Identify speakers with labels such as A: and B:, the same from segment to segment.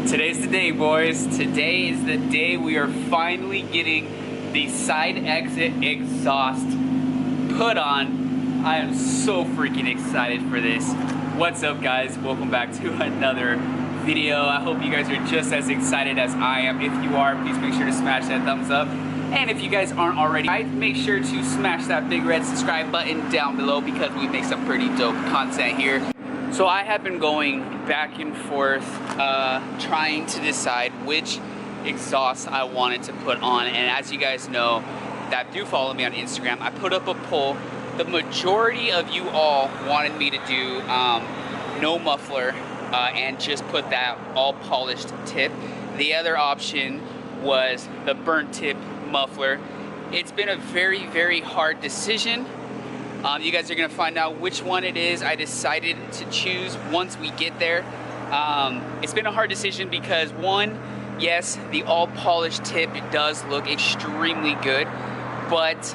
A: Today's the day, boys. Today is the day we are finally getting the side exit exhaust put on. I am so freaking excited for this. What's up, guys? Welcome back to another video. I hope you guys are just as excited as I am. If you are, please make sure to smash that thumbs up. And if you guys aren't already, make sure to smash that big red subscribe button down below because we make some pretty dope content here. So I have been going back and forth trying to decide which exhaust I wanted to put on, and as you guys know that do follow me on Instagram, I put up a poll. The majority of you all wanted me to do no muffler and just put that all polished tip. The other option was the burnt tip muffler. It's been a very, very hard decision. You guys are gonna find out which one it is I decided to choose once we get there. It's been a hard decision because one, yes, the all polished tip does look extremely good, but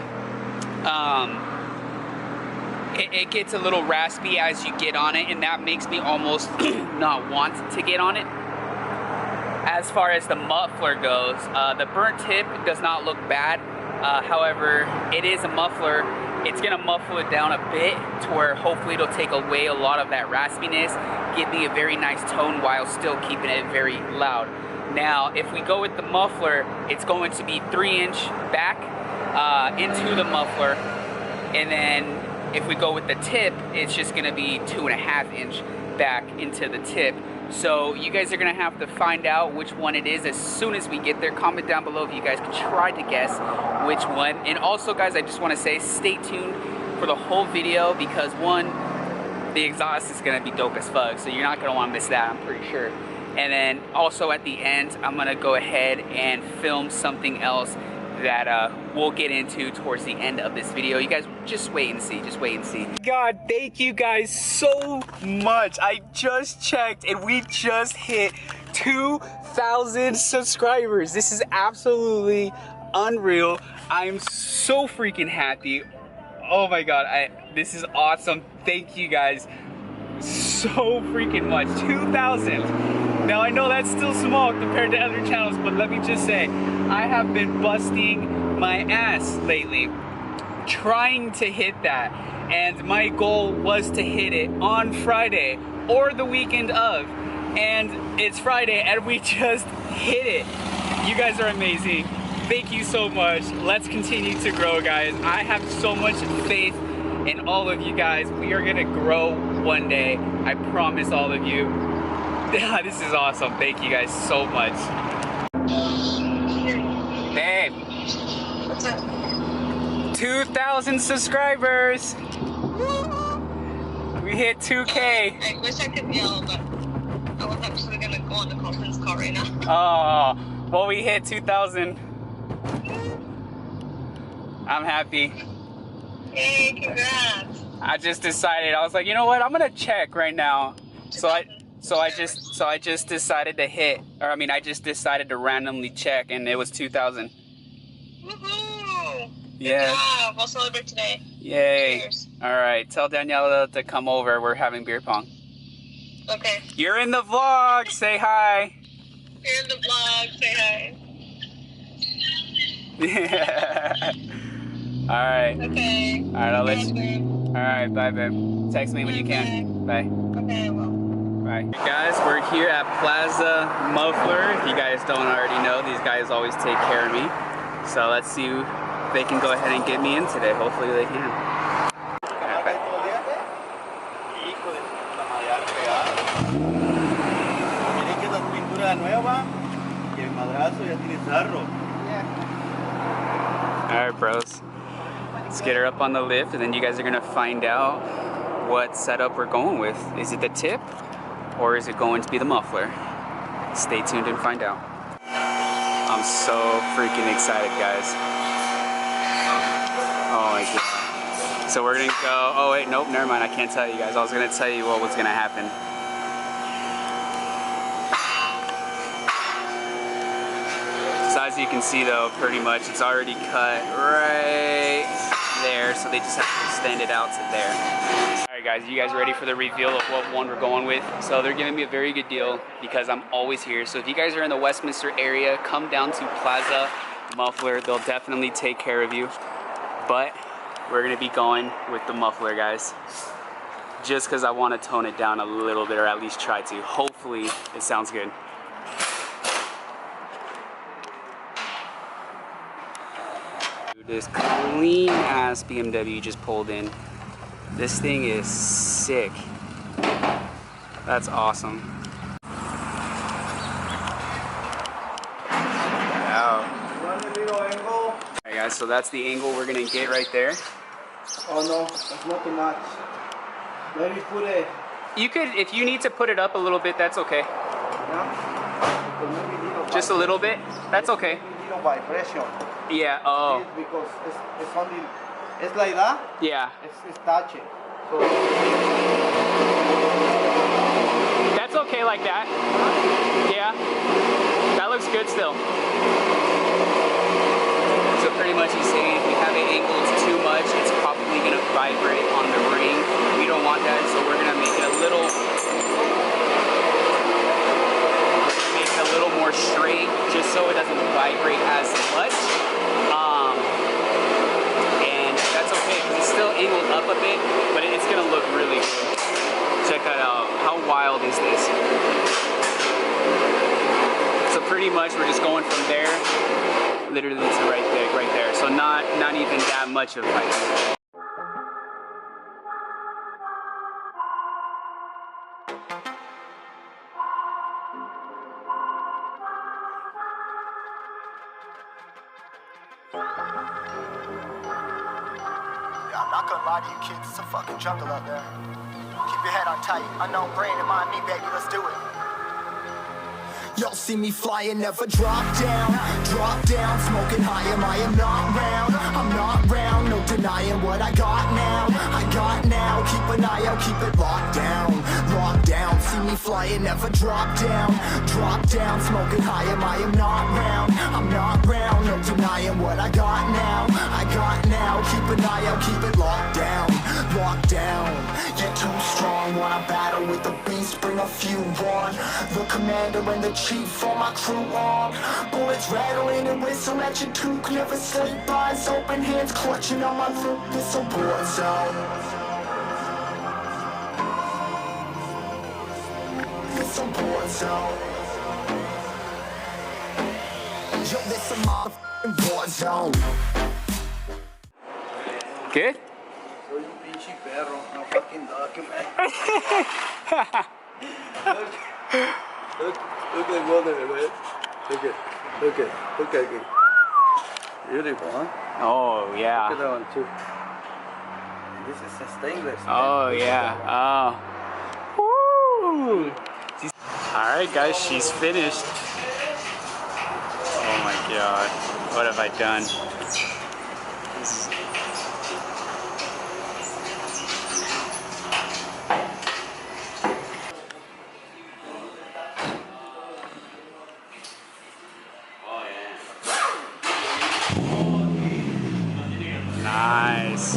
A: it gets a little raspy as you get on it, and that makes me almost not want to get on it. As far as the muffler goes, the burnt tip does not look bad. However, it is a muffler. It's gonna muffle it down a bit to where hopefully it'll take away a lot of that raspiness, give me a very nice tone while still keeping it very loud. Now, if we go with the muffler, it's going to be 3-inch back into the muffler, and then if we go with the tip, it's just gonna be 2.5-inch back into the tip. So you guys are gonna have to find out which one it is as soon as we get there. Comment down below if you guys can try to guess which one. And also, guys, I just want to say stay tuned for the whole video because one, the exhaust is gonna be dope as fuck, so you're not gonna want to miss that, I'm pretty sure. And then also at the end, I'm gonna go ahead and film something else that we'll get into towards the end of this video. You guys just wait and see, just wait and see. God, thank you guys so much. I just checked and we just hit 2,000 subscribers. This is absolutely unreal. I'm so freaking happy. Oh my God, this is awesome. Thank you guys so freaking much. 2,000. Now I know that's still small compared to other channels, but let me just say, I have been busting my ass lately trying to hit that, and my goal was to hit it on Friday or the weekend of, and it's Friday and we just hit it. You guys are amazing. Thank you so much. Let's continue to grow, guys. I have so much faith in all of you guys. We are gonna grow one day. I promise all of you. Yeah, this is awesome. Thank you guys so much. Babe.
B: What's up?
A: 2,000 subscribers. We hit 2K.
B: I wish I could yell, but I was actually gonna go on the conference call right now.
A: Oh, well, we hit 2,000. I'm happy.
B: Yay, congrats.
A: I just decided, I was like, you know what? I'm gonna check right now. So I just decided to hit, or I just decided to randomly check, and it was 2,000.
B: Woohoo!
A: Yeah.
B: Good job. We'll celebrate today.
A: Yay.
B: Cheers.
A: All right, tell Daniela to come over. We're having beer pong.
B: Okay.
A: You're in the vlog. Say hi.
B: You're in the vlog. Say hi.
A: Yeah. All right.
B: Okay.
A: All right, I'll let you.
B: Babe.
A: All right, bye, babe. Text me when you can. Bye.
B: Okay, well.
A: Bye. Hey guys, we're here at Plaza Muffler. If you guys don't already know, these guys always take care of me. So let's see if they can go ahead and get me in today. Hopefully they can. Alright, bros. Let's get her up on the lift, and then you guys are gonna find out what setup we're going with. Is it the tip, or is it going to be the muffler? Stay tuned and find out. I'm so freaking excited, guys. Oh my goodness. So we're gonna go, oh wait, nope, never mind, I can't tell you guys. I was gonna tell you what was gonna happen. So as you can see though, pretty much it's already cut right there. so they just have to extend it out to there. All right, guys, you guys ready for the reveal of what one we're going with? So they're giving me a very good deal because I'm always here. So if you guys are in the Westminster area, come down to Plaza Muffler. They'll definitely take care of you. But we're gonna be going with the muffler, guys. Just because I want to tone it down a little bit, or at least try to. Hopefully it sounds good. This clean ass BMW just pulled in. This thing is sick. That's awesome. Wow. Alright guys, so that's the angle we're gonna get right there.
C: Oh no, that's not too much. Maybe put it.
A: You could, if you need to put it up a little bit, that's okay.
C: Yeah?
A: Just a little bit? That's okay.
C: Little vibration.
A: Yeah, oh.
C: Because it's only, it's like that.
A: Yeah.
C: It's touching. So.
A: That's okay like that. Yeah. That looks good still. So pretty much he's saying if we have it angled too much, it's probably gonna vibrate on the ring. We don't want that, so we're gonna make it a little more straight, just so it doesn't vibrate as much. And that's okay, because it's still angled up a bit, but it's gonna look really good. Check that out. How wild is this? So pretty much we're just going from there, literally to right there. So not even that much of piping.
D: Yeah, I'm not gonna lie to you kids, it's a fucking jungle out there. Keep your head on tight, unknown brain and mind me, baby, let's do it. Y'all see me flying, never drop down, smoking high, I am not round, I'm not round, no denying what I got now, keep an eye out, keep it locked down, see me flying, never drop down, smoking high, I am not round, I'm not round, no denying what I got now, keep an eye out, keep it locked down, get too strong, wanna battle with the beast, bring a few on, the commander and the chief for my crew on, bullets rattling and whistle at your toque, never sleep, eyes open, hands clutching on my loop, this a war zone. It's a war zone. Yo, this a motherfucking war zone.
A: Good?
C: Soy un pinche perro, no fucking document. Look at one of it, man. Look at it. Beautiful, huh?
A: Oh yeah.
C: Look at that one too. This is a stainless.
A: Oh yeah. Oh. Woo. Alright guys, she's finished. Oh my god. What have I done? Nice.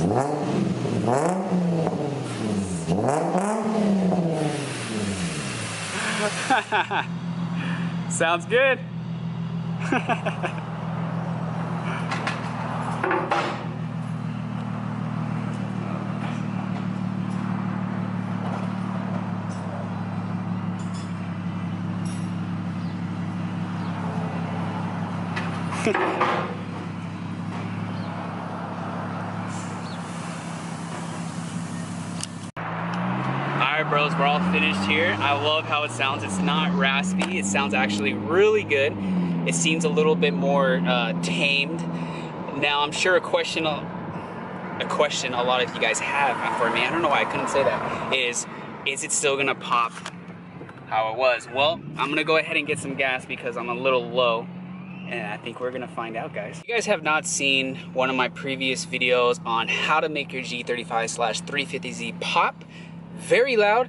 A: Sounds good. Alright bros, we're all finished here. I love how it sounds. It's not raspy. It sounds actually really good. It seems a little bit more tamed. Now I'm sure a question a lot of you guys have for me, I don't know why I couldn't say that, is it still gonna pop how it was? Well, I'm gonna go ahead and get some gas because I'm a little low. And I think we're gonna find out, guys. If you guys have not seen one of my previous videos on how to make your G35/350Z pop very loud,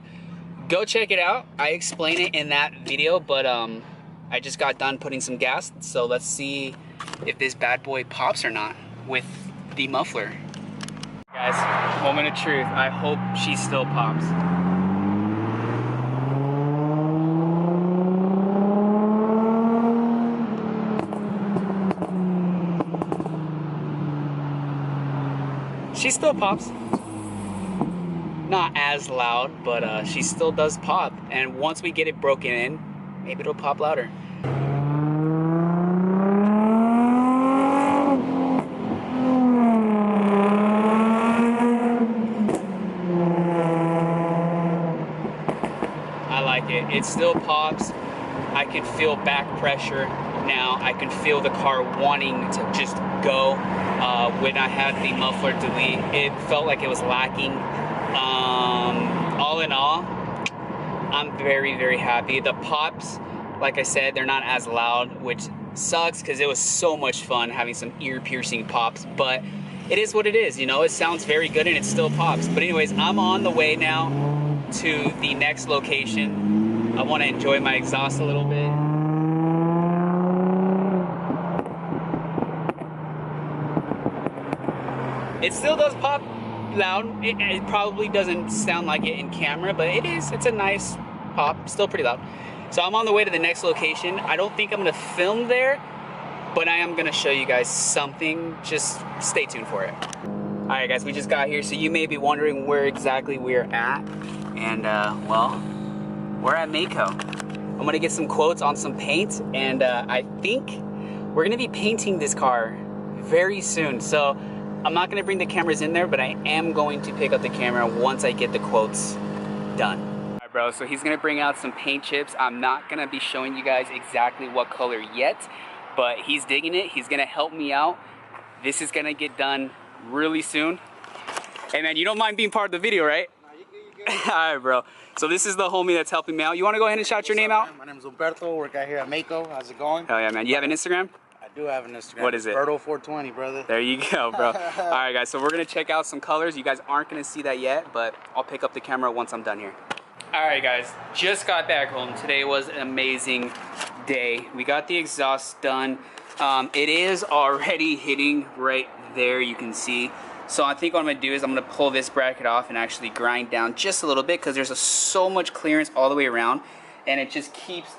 A: go check it out. I explain it in that video, but I just got done putting some gas, so let's see if this bad boy pops or not with the muffler. Guys, moment of truth. I hope she still pops. She still pops. Not as loud, but she still does pop. And once we get it broken in, maybe it'll pop louder. I like it. It still pops. I can feel back pressure now. I can feel the car wanting to just go. When I had the muffler delete, it felt like it was lacking. All in all, I'm very, very happy. The pops, like I said, they're not as loud, which sucks because it was so much fun having some ear-piercing pops, but it is what it is, you know? It sounds very good and it still pops. But anyways, I'm on the way now to the next location. I want to enjoy my exhaust a little bit. It still does pop loud. It probably doesn't sound like it in camera, but it is. It's a nice pop. Still pretty loud. So I'm on the way to the next location. I don't think I'm going to film there, but I am going to show you guys something. Just stay tuned for it. Alright guys, we just got here, so you may be wondering where exactly we're at. And well, we're at Mako. I'm going to get some quotes on some paint, and I think we're going to be painting this car very soon. So I'm not gonna bring the cameras in there, but I am going to pick up the camera once I get the quotes done. All right, bro, so he's gonna bring out some paint chips. I'm not gonna be showing you guys exactly what color yet, but he's digging it. He's gonna help me out. This is gonna get done really soon. Hey man, you don't mind being part of the video, right?
E: No, you good.
A: All right, bro. So this is the homie that's helping me out. You wanna go ahead and shout your name out?
E: Man? My name is Umberto, work out here at Mako. How's it going?
A: Oh yeah, man. You have an Instagram?
E: I do have an Instagram.
A: What is it?
E: Umberto420, brother.
A: There you go, bro. All right, guys, so we're gonna check out some colors. You guys aren't gonna see that yet, but I'll pick up the camera once I'm done here. All right, guys, just got back home. Today was an amazing day. We got the exhaust done. It is already hitting right there, you can see. So I think what I'm gonna do is I'm gonna pull this bracket off and actually grind down just a little bit because there's so much clearance all the way around, and it just keeps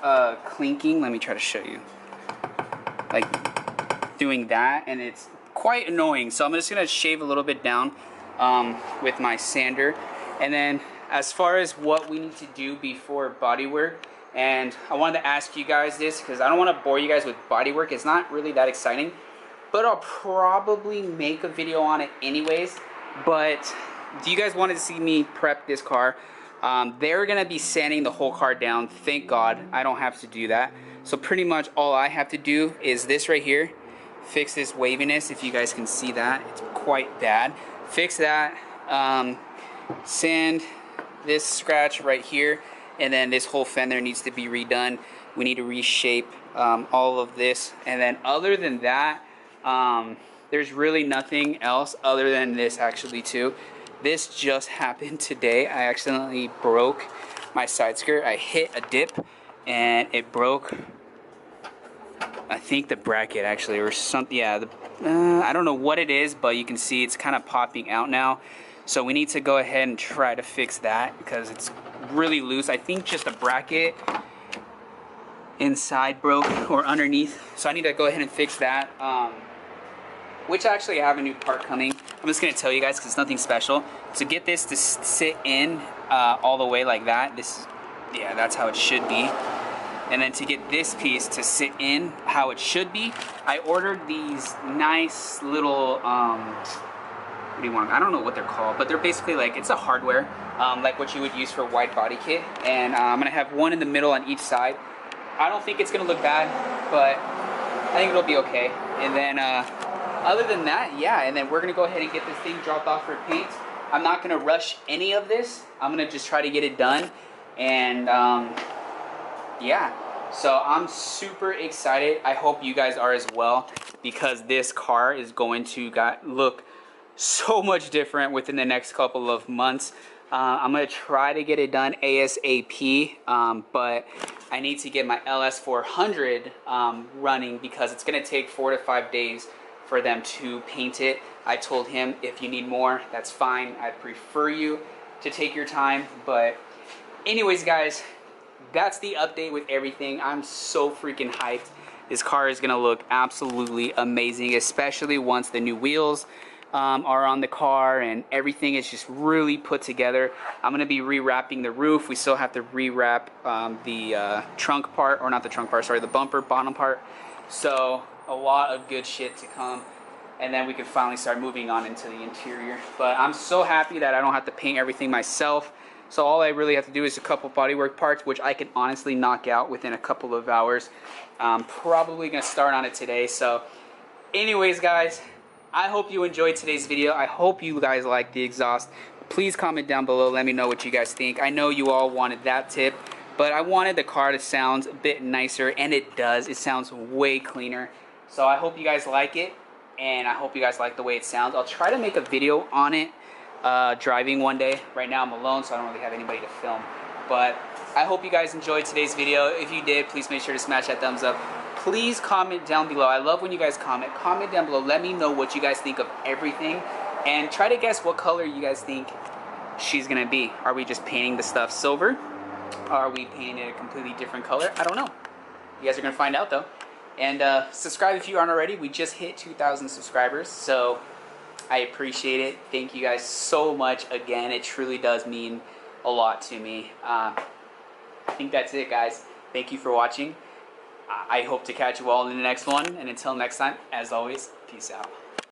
A: clinking. Let me try to show you. Like doing that, and it's quite annoying. So I'm just gonna shave a little bit down with my sander. And then as far as what we need to do before body work, and I wanted to ask you guys this because I don't want to bore you guys with body work. It's not really that exciting, but I'll probably make a video on it anyways. But do you guys want to see me prep this car? They're gonna be sanding the whole car down. Thank God I don't have to do that. So pretty much all I have to do is this right here. Fix this waviness, if you guys can see that. It's quite bad. Fix that. Sand this scratch right here. And then this whole fender needs to be redone. We need to reshape all of this. And then other than that, there's really nothing else other than this actually too. This just happened today. I accidentally broke my side skirt. I hit a dip and it broke, I think the bracket actually, or something. Yeah, I don't know what it is, but you can see it's kind of popping out now. So we need to go ahead and try to fix that because it's really loose. I think just the bracket inside broke or underneath. So I need to go ahead and fix that. Which actually I have a new part coming. I'm just gonna tell you guys because it's nothing special. To get this to sit in all the way like that, yeah, that's how it should be. And then to get this piece to sit in how it should be, I ordered these nice little, what do you want? I don't know what they're called, but they're basically like, it's a hardware, like what you would use for a wide body kit. And I'm gonna have one in the middle on each side. I don't think it's gonna look bad, but I think it'll be okay. And then other than that, yeah, and then we're gonna go ahead and get this thing dropped off for paint. I'm not gonna rush any of this. I'm gonna just try to get it done. And yeah, so I'm super excited. I hope you guys are as well, because this car is going to look so much different within the next couple of months. I'm gonna try to get it done ASAP, but I need to get my LS400 running because it's gonna take 4 to 5 days for them to paint it. I told him, if you need more, that's fine. I prefer you to take your time. But anyways, guys, that's the update with everything. I'm so freaking hyped. This car is gonna look absolutely amazing, especially once the new wheels are on the car and everything is just really put together. I'm gonna be rewrapping the roof. We still have to rewrap the trunk part, or not the trunk part, sorry, the bumper bottom part. So a lot of good shit to come, and then we can finally start moving on into the interior. But I'm so happy that I don't have to paint everything myself. So all I really have to do is a couple bodywork parts, which I can honestly knock out within a couple of hours. I'm probably gonna start on it today. So anyways, guys, I hope you enjoyed today's video. I hope you guys like the exhaust. Please comment down below, let me know what you guys think. I know you all wanted that tip, but I wanted the car to sound a bit nicer, and it does. It sounds way cleaner. So I hope you guys like it, and I hope you guys like the way it sounds. I'll try to make a video on it driving one day. Right now I'm alone, so I don't really have anybody to film. But I hope you guys enjoyed today's video. If you did, please make sure to smash that thumbs up. Please comment down below. I love when you guys comment. Comment down below. Let me know what you guys think of everything. And try to guess what color you guys think she's going to be. Are we just painting the stuff silver? Are we painting it a completely different color? I don't know. You guys are going to find out though. And subscribe if you aren't already. We just hit 2,000 subscribers. So I appreciate it. Thank you guys so much. Again, it truly does mean a lot to me. I think that's it, guys. Thank you for watching. I hope to catch you all in the next one. And until next time, as always, peace out.